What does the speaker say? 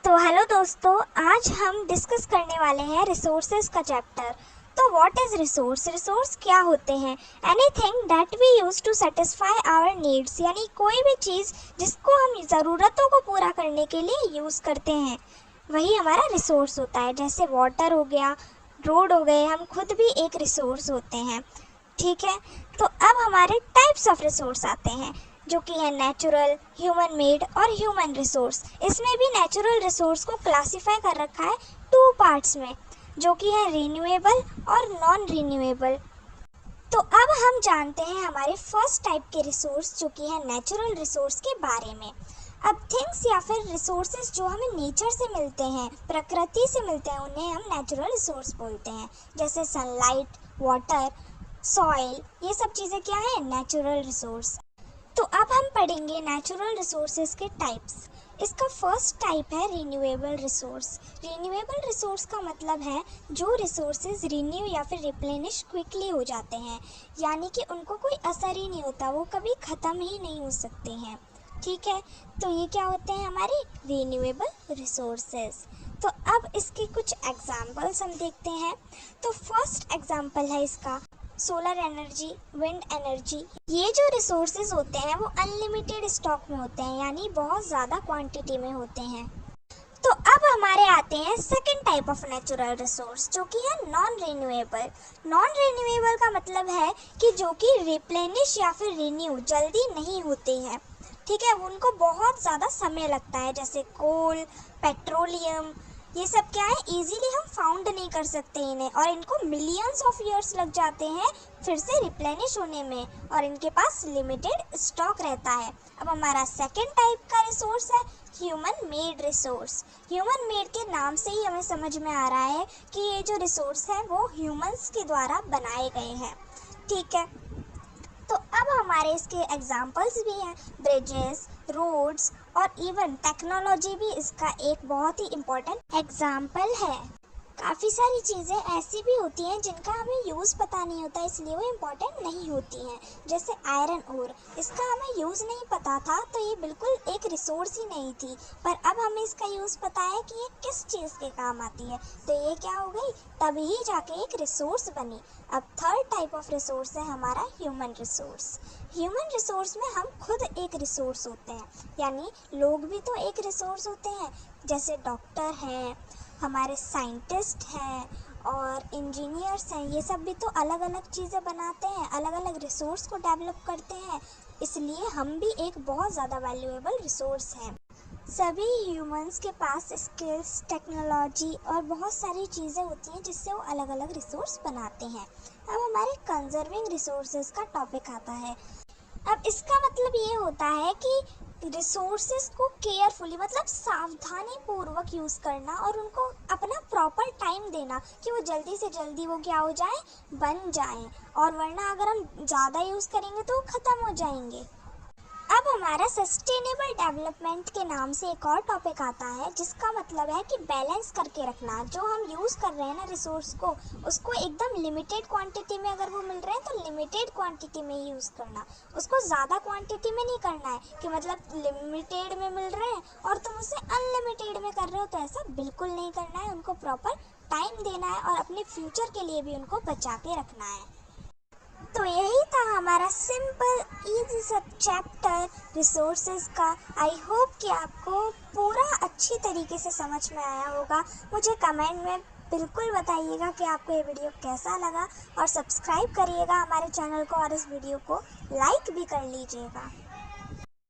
तो हेलो दोस्तों, आज हम डिस्कस करने वाले हैं रिसोर्सेज का चैप्टर। तो व्हाट इज रिसोर्स? रिसोर्स क्या होते हैं? Anything that we use to satisfy our needs, यानी कोई भी चीज़ जिसको हम ज़रूरतों को पूरा करने के लिए यूज़ करते हैं, वही हमारा रिसोर्स होता है। जैसे वाटर हो गया, रोड हो गए, हम खुद भी एक रिसोर्स होते हैं। ठीक है, तो अब हमारे टाइप्स ऑफ रिसोर्स आते हैं, जो कि है नेचुरल, ह्यूमन मेड और ह्यूमन रिसोर्स। इसमें भी नेचुरल रिसोर्स को क्लासिफाई कर रखा है टू पार्ट्स में, जो कि है रिन्यूएबल और नॉन रिन्यूएबल। तो अब हम जानते हैं हमारे फर्स्ट टाइप के रिसोर्स, जो कि है नेचुरल रिसोर्स के बारे में। अब थिंग्स या फिर रिसोर्सेज जो हमें नेचर से मिलते हैं, प्रकृति से मिलते हैं, उन्हें हम नेचुरल रिसोर्स बोलते हैं। जैसे सनलाइट, वाटर, सॉइल, ये सब चीज़ें क्या है? Natural resource. तो अब हम पढ़ेंगे नेचुरल रिसोर्सेज के टाइप्स। इसका फर्स्ट टाइप है रिन्यूएबल रिसोर्स। रिन्यूएबल रिसोर्स का मतलब है जो रिसोर्सेज रिन्यू या फिर रिप्लेनिश क्विकली हो जाते हैं, यानी कि उनको कोई असर ही नहीं होता, वो कभी ख़त्म ही नहीं हो सकते हैं। ठीक है, तो ये क्या होते हैं? हमारे रिन्यूएबल रिसोर्सेज। तो अब इसके कुछ एग्जाम्पल्स हम देखते हैं। तो फर्स्ट एग्जाम्पल है इसका सोलर एनर्जी, विंड एनर्जी। ये जो रिसोर्सेज होते हैं वो अनलिमिटेड स्टॉक में होते हैं, यानी बहुत ज़्यादा क्वांटिटी में होते हैं। तो अब हमारे आते हैं second type of natural resource, जो कि है नॉन रिन्यूएबल। नॉन रिन्यूएबल का मतलब है कि जो कि रिप्लेनिश या फिर रिन्यू जल्दी नहीं होते हैं। ठीक है, उनको बहुत ज़्यादा समय लगता है। जैसे कोल, पेट्रोलियम, ये सब क्या है? इजीली हम फाउंड नहीं कर सकते इन्हें, और इनको मिलियंस ऑफ ईयर्स लग जाते हैं फिर से रिप्लेनिश होने में, और इनके पास लिमिटेड स्टॉक रहता है। अब हमारा सेकंड टाइप का रिसोर्स है human made resource. Human made के नाम से ही हमें समझ में आ रहा है कि ये जो रिसोर्स है वो ह्यूमंस के द्वारा बनाए गए हैं। ठीक है, तो अब हमारे इसके एग्जाम्पल्स भी हैं, ब्रिजेस, रोड्स और इवन टेक्नोलॉजी भी इसका एक बहुत ही इम्पोर्टेंट एग्जाम्पल है। काफ़ी सारी चीज़ें ऐसी भी होती हैं जिनका हमें यूज़ पता नहीं होता, इसलिए वो इम्पोर्टेंट नहीं होती हैं। जैसे आयरन ओर, इसका हमें यूज़ नहीं पता था तो ये बिल्कुल एक रिसोर्स ही नहीं थी, पर अब हमें इसका यूज़ पता है कि ये किस चीज़ के काम आती है, तो ये क्या हो गई? तभी जाके एक रिसोर्स बनी। अब थर्ड टाइप ऑफ रिसोर्स है हमारा ह्यूमन रिसोर्स। ह्यूमन रिसोर्स में हम खुद एक रिसोर्स होते हैं, यानी लोग भी तो एक रिसोर्स होते हैं। जैसे डॉक्टर हैं, हमारे साइंटिस्ट हैं और इंजीनियर्स हैं, ये सब भी तो अलग अलग चीज़ें बनाते हैं, अलग अलग रिसोर्स को डेवलप करते हैं, इसलिए हम भी एक बहुत ज़्यादा वैल्यूएबल रिसोर्स हैं। सभी ह्यूमंस के पास स्किल्स, टेक्नोलॉजी और बहुत सारी चीज़ें होती हैं जिससे वो अलग अलग रिसोर्स बनाते हैं। अब हमारे कंजर्विंग रिसोर्सेज का टॉपिक आता है। अब इसका मतलब ये होता है कि रिसोर्सेज को केयरफुली, मतलब सावधानी पूर्वक यूज़ करना, और उनको अपना प्रॉपर टाइम देना कि वो जल्दी से जल्दी वो क्या हो जाए? बन जाए, और वरना अगर हम ज़्यादा यूज़ करेंगे तो वो ख़त्म हो जाएंगे। अब हमारा सस्टेनेबल डेवलपमेंट के नाम से एक और टॉपिक आता है, जिसका मतलब है कि बैलेंस करके रखना। जो हम यूज़ कर रहे हैं ना रिसोर्स को, उसको एकदम लिमिटेड क्वांटिटी में अगर वो मिल रहे हैं तो लिमिटेड क्वांटिटी में ही यूज़ करना, उसको ज़्यादा क्वांटिटी में नहीं करना है कि मतलब लिमिटेड में मिल रहे हैं और तुम उसे अनलिमिटेड में कर रहे हो, तो ऐसा बिल्कुल नहीं करना है। उनको प्रॉपर टाइम देना है और अपने फ्यूचर के लिए भी उनको बचा के रखना है। तो यही था हमारा सिंपल इजी सब चैप्टर रिसोर्सेज का। आई होप कि आपको पूरा अच्छी तरीके से समझ में आया होगा। मुझे कमेंट में बिल्कुल बताइएगा कि आपको ये वीडियो कैसा लगा, और सब्सक्राइब करिएगा हमारे चैनल को, और इस वीडियो को लाइक भी कर लीजिएगा।